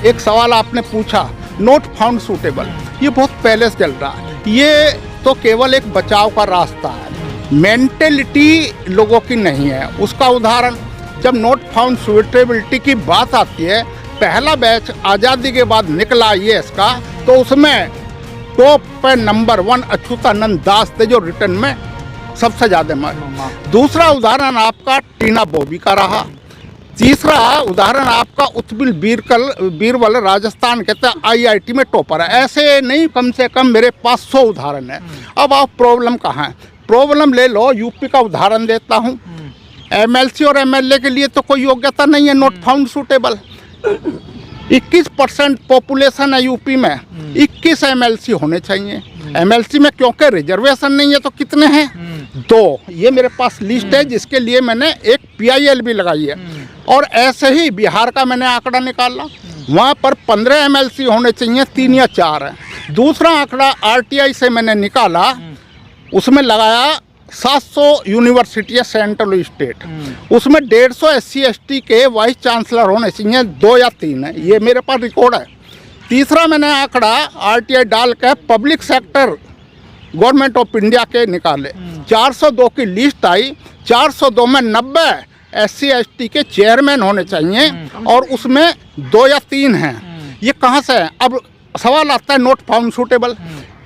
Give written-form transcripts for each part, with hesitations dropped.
एक सवाल आपने पूछा, नॉट फाउंड सूटेबल, ये बहुत पहले से चल रहा है। ये तो केवल एक बचाव का रास्ता है, मेंटेलिटी लोगों की नहीं है। उसका उदाहरण, जब नॉट फाउंड सूटेबिलिटी की बात आती है, पहला बैच आज़ादी के बाद निकला IAS का, तो उसमें टॉप पे नंबर 1 अच्युतानंद दास थे जो रिटर्न में सबसे ज़्यादा मार्क। दूसरा उदाहरण आपका टीना बॉबी का रहा। तीसरा उदाहरण आपका उत्बिल बीरबल राजस्थान के IIT में टॉपर है। ऐसे नहीं, कम से कम मेरे पास 100 उदाहरण है। अब आप प्रॉब्लम कहाँ है? प्रॉब्लम ले लो, यूपी का उदाहरण देता हूँ। MLC और MLA के लिए तो कोई योग्यता नहीं है, नॉट फाउंड सूटेबल। 21% पॉपुलेशन है यूपी में, 21 MLC होने चाहिए। MLC में क्योंकि रिजर्वेशन नहीं है तो कितने हैं? 2। ये मेरे पास लिस्ट है जिसके लिए मैंने एक PIL भी लगाई है। और ऐसे ही बिहार का मैंने आंकड़ा निकाला, वहाँ पर 15 MLC होने चाहिए, 3 या 4 है। दूसरा आंकड़ा RTI से मैंने निकाला, उसमें लगाया 700 यूनिवर्सिटी है सेंट्रल स्टेट, उसमें 150 SC ST के वाइस चांसलर होने चाहिए, 2 या 3 है। ये मेरे पास रिकॉर्ड है। तीसरा मैंने आंकड़ा RTI डाल के public sector government of India के निकाले, 402 की लिस्ट आई। 402 में 90 SC ST के चेयरमैन होने चाहिए और उसमें 2 या 3 हैं। ये कहाँ से है? अब सवाल आता है नॉट फाउंड सूटेबल।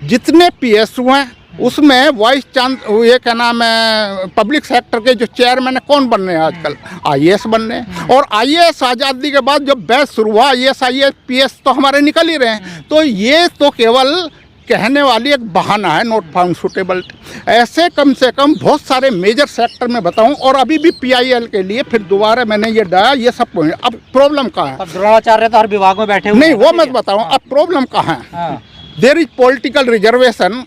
जितने PSU हैं उसमें वाइस ये क्या नाम है, पब्लिक सेक्टर के जो चेयरमैन है कौन बन रहे हैं आजकल? IAS बन रहे हैं। और IAS आज़ादी के बाद जब बैच शुरू हुआ, IAS IAS PS तो हमारे निकल ही रहे हैं। तो ये तो केवल कहने वाली एक बहाना है, नॉट फाउंड सूटेबल। ऐसे कम से कम बहुत सारे मेजर सेक्टर में बताऊं, और अभी भी PIL के लिए फिर दोबारा मैंने ये डाला, ये सब पॉइंट। अब प्रॉब्लम कहाँ है? द्रोणाचार्य तो हर विभाग में बैठे हुए नहीं, वो मत बताऊं। अब प्रॉब्लम कहाँ है? There is political reservation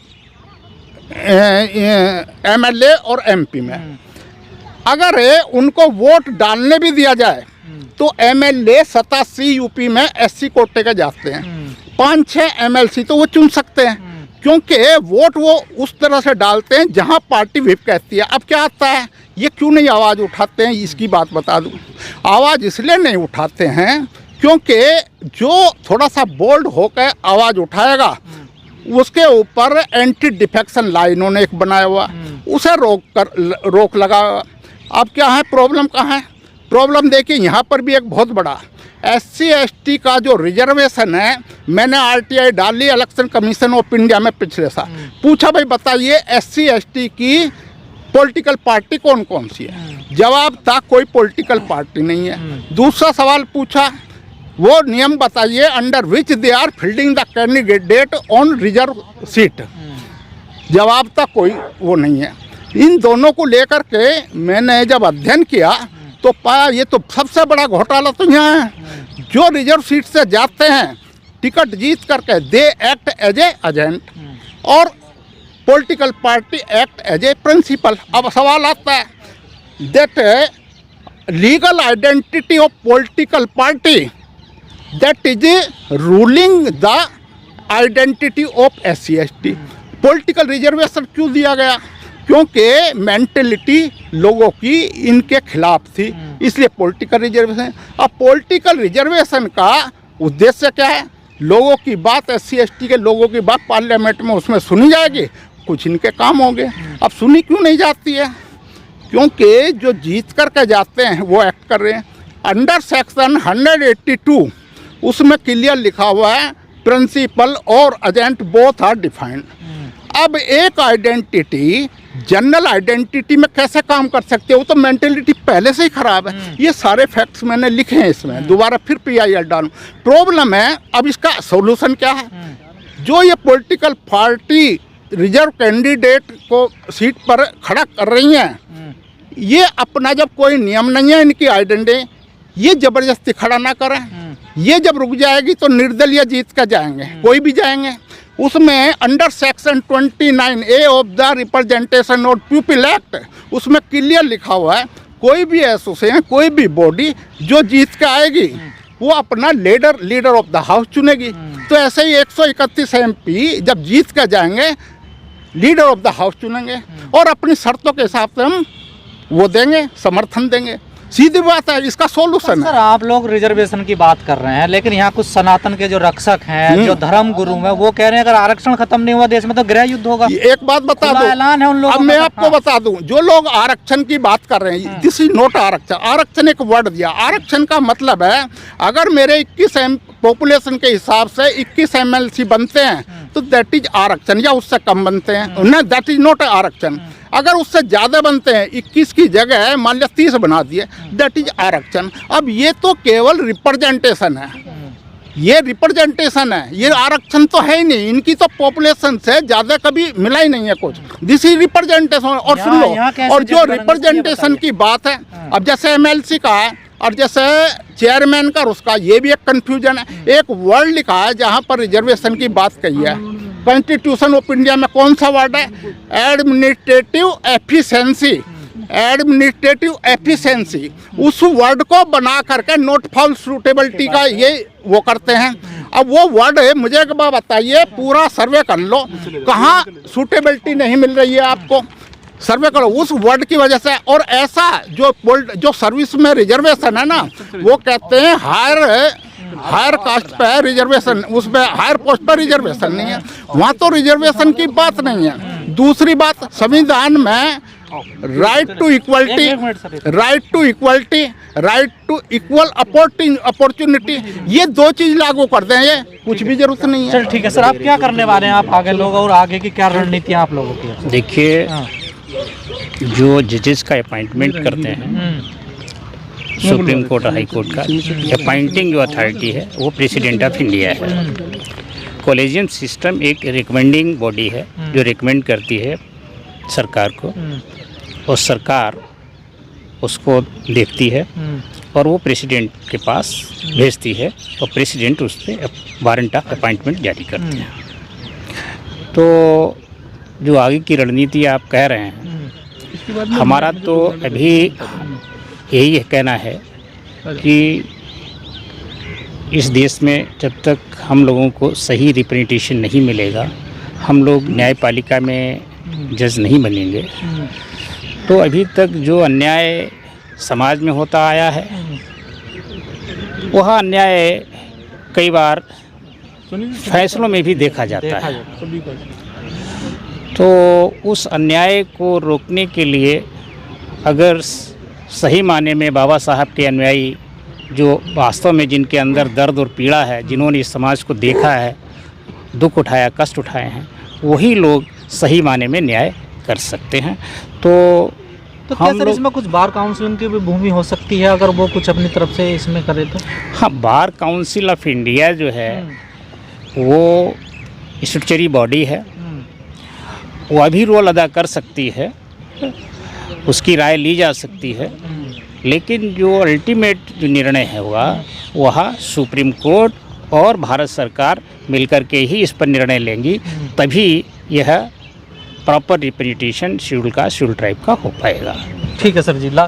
MLA और MP में। अगर उनको वोट डालने भी दिया जाए तो MLA 87 यूपी में SC कोटे के जाते हैं, 5-6 MLC तो वो चुन सकते हैं, क्योंकि वोट वो उस तरह से डालते हैं जहां पार्टी व्हिप कहती है। अब क्या आता है, ये क्यों नहीं आवाज़ उठाते हैं? इसकी बात बता दूं। आवाज़ इसलिए नहीं उठाते हैं क्योंकि जो थोड़ा सा बोल्ड होकर आवाज़ उठाएगा उसके ऊपर एंटी डिफेक्शन ला इन्होंने एक बनाया हुआ, उसे रोक लगा। अब क्या है प्रॉब्लम? कहाँ है प्रॉब्लम? देखिए यहाँ पर भी एक बहुत बड़ा SC ST का जो रिजर्वेशन है, मैंने RTI डाली इलेक्शन कमीशन ऑफ इंडिया में पिछले साल। पूछा भाई बताइए SC ST की पॉलिटिकल पार्टी कौन कौन सी है? जवाब था कोई पॉलिटिकल पार्टी नहीं है। दूसरा सवाल पूछा, वो नियम बताइए under which they are fielding the candidate on reserve seat. जवाब था कोई वो नहीं है। इन दोनों को लेकर के मैंने जब अध्ययन किया तो पाया ये तो सबसे बड़ा घोटाला तो यहाँ है। जो रिजर्व सीट से जाते हैं टिकट जीत करके, they act as a agent और political party act as a principal. अब सवाल आता है that legal identity of political party that is ruling the identity of SC ST। Political reservation क्यों दिया गया? क्योंकि मेंटेलिटी लोगों की इनके खिलाफ थी, इसलिए पॉलिटिकल रिजर्वेशन। अब पॉलिटिकल रिजर्वेशन का उद्देश्य क्या है? लोगों की बात, SC ST के लोगों की बात पार्लियामेंट में उसमें सुनी जाएगी, कुछ इनके काम होंगे। अब सुनी क्यों नहीं जाती है? क्योंकि जो जीत करके जाते हैं वो एक्ट कर रहे हैं। अंडर सेक्शन 182 उसमें क्लियर लिखा हुआ है प्रिंसिपल और एजेंट बोथ आर डिफाइंड। अब एक आइडेंटिटी जनरल आइडेंटिटी में कैसे काम कर सकते हो? वो तो मेंटेलिटी पहले से ही खराब है। ये सारे फैक्ट्स मैंने लिखे हैं इसमें, दोबारा फिर PIL डालूं। प्रॉब्लम है, अब इसका सॉल्यूशन क्या है? जो ये पॉलिटिकल पार्टी रिजर्व कैंडिडेट को सीट पर खड़ा कर रही हैं, ये अपना जब कोई नियम नहीं है इनकी आइडेंटिटी, ये जबरदस्ती खड़ा ना करें। ये जब रुक जाएगी तो निर्दलीय जीत कर जाएंगे, कोई भी जाएंगे। उसमें under section 29A of the representation और पीपल एक्ट उसमें क्लियर लिखा हुआ है कोई भी एसोसिएशन, कोई भी बॉडी जो जीत के आएगी वो अपना लीडर ऑफ द हाउस चुनेगी। तो ऐसे ही 131 MP जब जीत कर जाएंगे लीडर ऑफ द हाउस चुनेंगे और अपनी शर्तों के हिसाब से हम वो देंगे, समर्थन देंगे। सीधी बात है, इसका सोल्यूशन सर है। आप लोग रिजर्वेशन की बात कर रहे हैं, लेकिन यहाँ कुछ सनातन के जो रक्षक हैं, जो धर्म गुरु हैं, वो कह रहे हैं अगर आरक्षण खत्म नहीं हुआ देश में तो गृह युद्ध होगा। एक बात बता खुला दूं, ऐलान है उन लोगों अब मैं का। आपको बता दूं, जो लोग आरक्षण की बात कर रहे हैं, दिस इज नॉट आरक्षण। आरक्षण एक वर्ड दिया, आरक्षण का मतलब है अगर मेरे 21 पॉपुलेशन के हिसाब से 21 MLC बनते हैं तो दैट इज आरक्षण, या उससे कम बनते हैं ना, दैट इज नॉट आरक्षण। अगर उससे ज़्यादा बनते हैं, 21 की जगह मान लिया 30 बना दिए, दैट इज आरक्षण। अब ये तो केवल रिप्रेजेंटेशन है, ये रिप्रेजेंटेशन है, ये आरक्षण तो है ही नहीं। इनकी तो पॉपुलेशन से ज़्यादा कभी मिला ही नहीं है कुछ। This is representation. और सुन लो, और जो रिप्रेजेंटेशन की बात है, अब जैसे MLC का है और जैसे चेयरमैन का, उसका ये भी एक कन्फ्यूजन है। एक वर्ड लिखा है जहाँ पर रिजर्वेशन की बात कही है, कॉन्स्टिट्यूशन ऑफ इंडिया में कौन सा वर्ड है? Administrative efficiency. एडमिनिस्ट्रेटिव एफिशिएंसी, उस वर्ड को बना करके नोट फॉल सूटेबिलिटी का ये वो करते हैं। अब वो वर्ड है, मुझे एक बात बताइए, पूरा सर्वे कर लो, कहाँ सूटेबिलिटी नहीं मिल रही है आपको, सर्वे करो उस वर्ड की वजह से। और ऐसा जो सर्विस में रिजर्वेशन है ना, वो कहते हैं हायर कास्ट पे रिजर्वेशन, उस पर हायर पोस्ट पर रिजर्वेशन नहीं है, वहाँ तो रिजर्वेशन की बात नहीं है। दूसरी बात, संविधान में right to equality, right to equality, right to equal opportunity, ये दो चीज लागू कर दें, ये कुछ भी जरूरत नहीं है। चल ठीक है सर, आप क्या करने वाले हैं, आप आगे लोग, और आगे की क्या रणनीति आप लोगों की? देखिए, जो जजेस का अपॉइंटमेंट करते हैं सुप्रीम कोर्ट और हाई कोर्ट का, अपॉइंटिंग जो अथॉरिटी है वो प्रेसिडेंट ऑफ इंडिया है। कॉलेजियम सिस्टम एक रिकमेंडिंग बॉडी है जो रिकमेंड करती है सरकार को, और सरकार उसको देखती है और वो प्रेसिडेंट के पास भेजती है, और प्रेसिडेंट उस पर वारंट ऑफ अपॉइंटमेंट जारी करते हैं। तो जो आगे की रणनीति आप कह रहे हैं, हमारा तो अभी यही कहना है कि इस देश में जब तक हम लोगों को सही रिप्रेजेंटेशन नहीं मिलेगा, हम लोग न्यायपालिका में जज नहीं बनेंगे, तो अभी तक जो अन्याय समाज में होता आया है, वह अन्याय कई बार फैसलों में भी देखा जाता है। तो उस अन्याय को रोकने के लिए अगर सही माने में बाबा साहब के अनुयायी, जो वास्तव में जिनके अंदर दर्द और पीड़ा है, जिन्होंने इस समाज को देखा है, दुख उठाया, कष्ट उठाए हैं, वही लोग सही माने में न्याय कर सकते हैं। तो क्या सर इसमें कुछ बार काउंसिल की भी भूमि हो सकती है, अगर वो कुछ अपनी तरफ से इसमें करे तो? हाँ, बार काउंसिल ऑफ इंडिया जो है वो स्टैट्यूटरी बॉडी है, वह भी रोल अदा कर सकती है, उसकी राय ली जा सकती है, लेकिन जो अल्टीमेट जो निर्णय है वह सुप्रीम कोर्ट और भारत सरकार मिलकर के ही इस पर निर्णय लेंगी, तभी यह प्रॉपर रिप्रेजेंटेशन शेड्यूल ट्राइब का हो पाएगा। ठीक है सर जी।